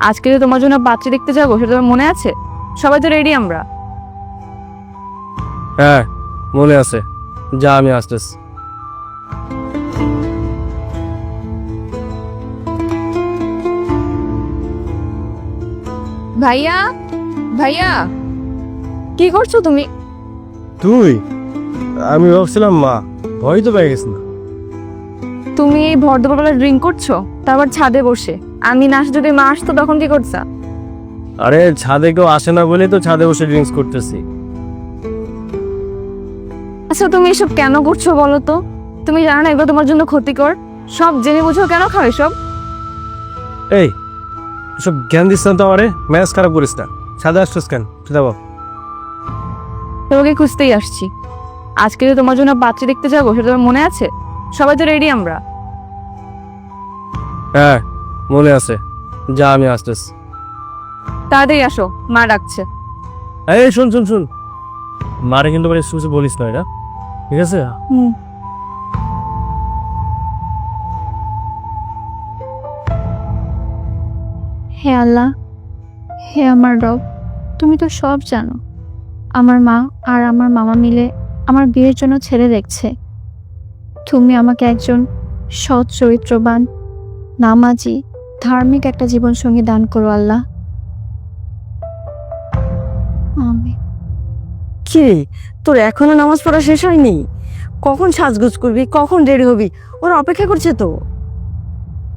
আজকে যে তোমার জন্য পাত্রী দেখতে যাবো সেটা তোমার মনে আছে? সবাই তো রেডি আমরা। হ্যাঁ মনে আছে, যা আমি আসতেছি। ভাইয়া, ভাইয়া, কি করছো তুমি? তুই? আমি ভাবছিলাম মা, ভয় তো পেয়ে গেছি না। তুমি এই ভর দুপুরবেলা ড্রিঙ্ক করছো, তারপর ছাদে বসে। আমি না আসে যদি মা আসতো তখন কি করছা? আরে ছাদে কেউ আসে না বলেই তো ছাদে বসে ড্রিঙ্কস করতেছি। আচ্ছা তুমি এসব কেন করছো বলো তো? তুমি জানো না এগুলো তোমার জন্য ক্ষতিকর? সব জেনে বুঝো কেন খাও এসব? এই এসব জ্ঞান দিস না তো আমারে, ম্যাচ খারাপ করিস না। ছাদে আসছিস কেন সেটা বল। তোমাকে খুঁজতেই আসছি। আজকে যে তোমার জন্য পাত্রী দেখতে যাবো সেটা তোমার মনে আছে? সবাই তো রেডি আমরা। হ্যাঁ মনে আছে, যা আমি আসতেছি। তাড়াতাড়ি আসো, মা ডাকছে। এই শুন শুন শুন, মারে কিন্তু কিছু কিছু বলিস না, এটা ঠিক আছে? হে আল্লাহ, হে আমার রব, তুমি তো সব জানো। আমার মা আর আমার মামা মিলে আমার বিয়ের জন্য ছেলে দেখছে। তুমি আমাকে একজন সৎ চরিত্রবান, নামাজি, ধার্মিক একটা জীবনসঙ্গী দান করো আল্লাহ। আমি কি রে, তোর এখনো নামাজ পড়া শেষ হয়নি? কখন সাজগোজ করবি, কখন রেডি হবি? ওরা অপেক্ষা করছে তো।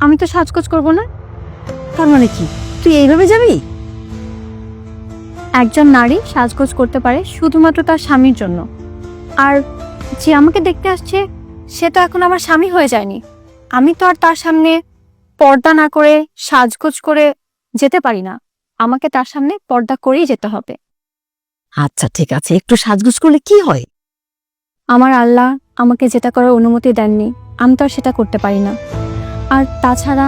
আমি তো সাজগোজ করব না। তার মানে কি, তুই এইভাবে যাবি? একজন নারী সাজগোজ করতে পারে শুধুমাত্র তার স্বামীর জন্য। আর যে আমাকে দেখতে আসছে সে তো এখন আমার স্বামী হয়ে যায়নি। আমি তো আর তার সামনে পর্দা না করে সাজগোজ করে যেতে পারি না। আমাকে তার সামনে পর্দা করেই যেতে হবে। আচ্ছা ঠিক আছে, একটু সাজগোজ করলে কি হয়? আমার আল্লাহ আমাকে যেটা করার অনুমতি দেননি, আমি তো আর সেটা করতে পারি না। আর তাছাড়া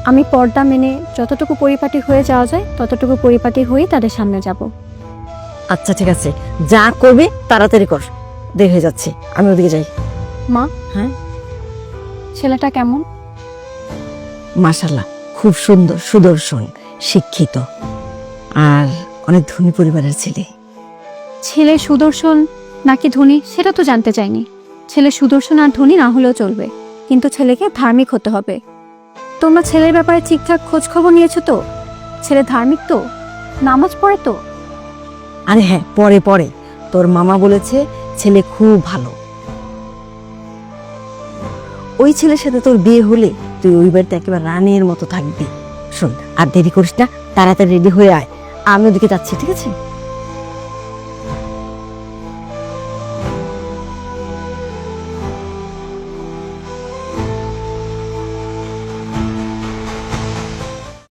আমি পর্দা মেনে যতটুকু পরিপাটি হয়ে যাওয়া যায় ততটুকু পরিপাটি হয়ে তাদের সামনে যাব। আচ্ছা ঠিক আছে, যা করবে তাড়াতাড়ি কর, দেরি হয়ে যাচ্ছে, আমি ওদিকে যাই। মা, হ্যাঁ? ছেলেটা কেমন? মাশাআল্লাহ, খুব সুন্দর, সুদর্শন, শিক্ষিত আর অনেক ধনী পরিবারের ছেলে। ছেলে সুদর্শন নাকি ধনী সেটা তো জানতে চাইনি। ছেলে সুদর্শন আর ধনী না হলেও চলবে, কিন্তু ছেলেকে ধার্মিক হতে হবে। তোমরা ছেলের ব্যাপারে ঠিকঠাক খোঁজ খবর নিয়েছো তো? ছেলে ধার্মিক তো? নামাজ পড়ে তো? আরে হ্যাঁ, পরে পরে তোর মামা বলেছে ছেলে খুব ভালো। ওই ছেলের সাথে তোর বিয়ে হলে তুই ওই বাড়িতে একেবারে রানীর মতো থাকবি। শোন, আর দেরি করিস না, তাড়াতাড়ি রেডি হয়ে আয়, আমি ওদিকে যাচ্ছি, ঠিক আছে?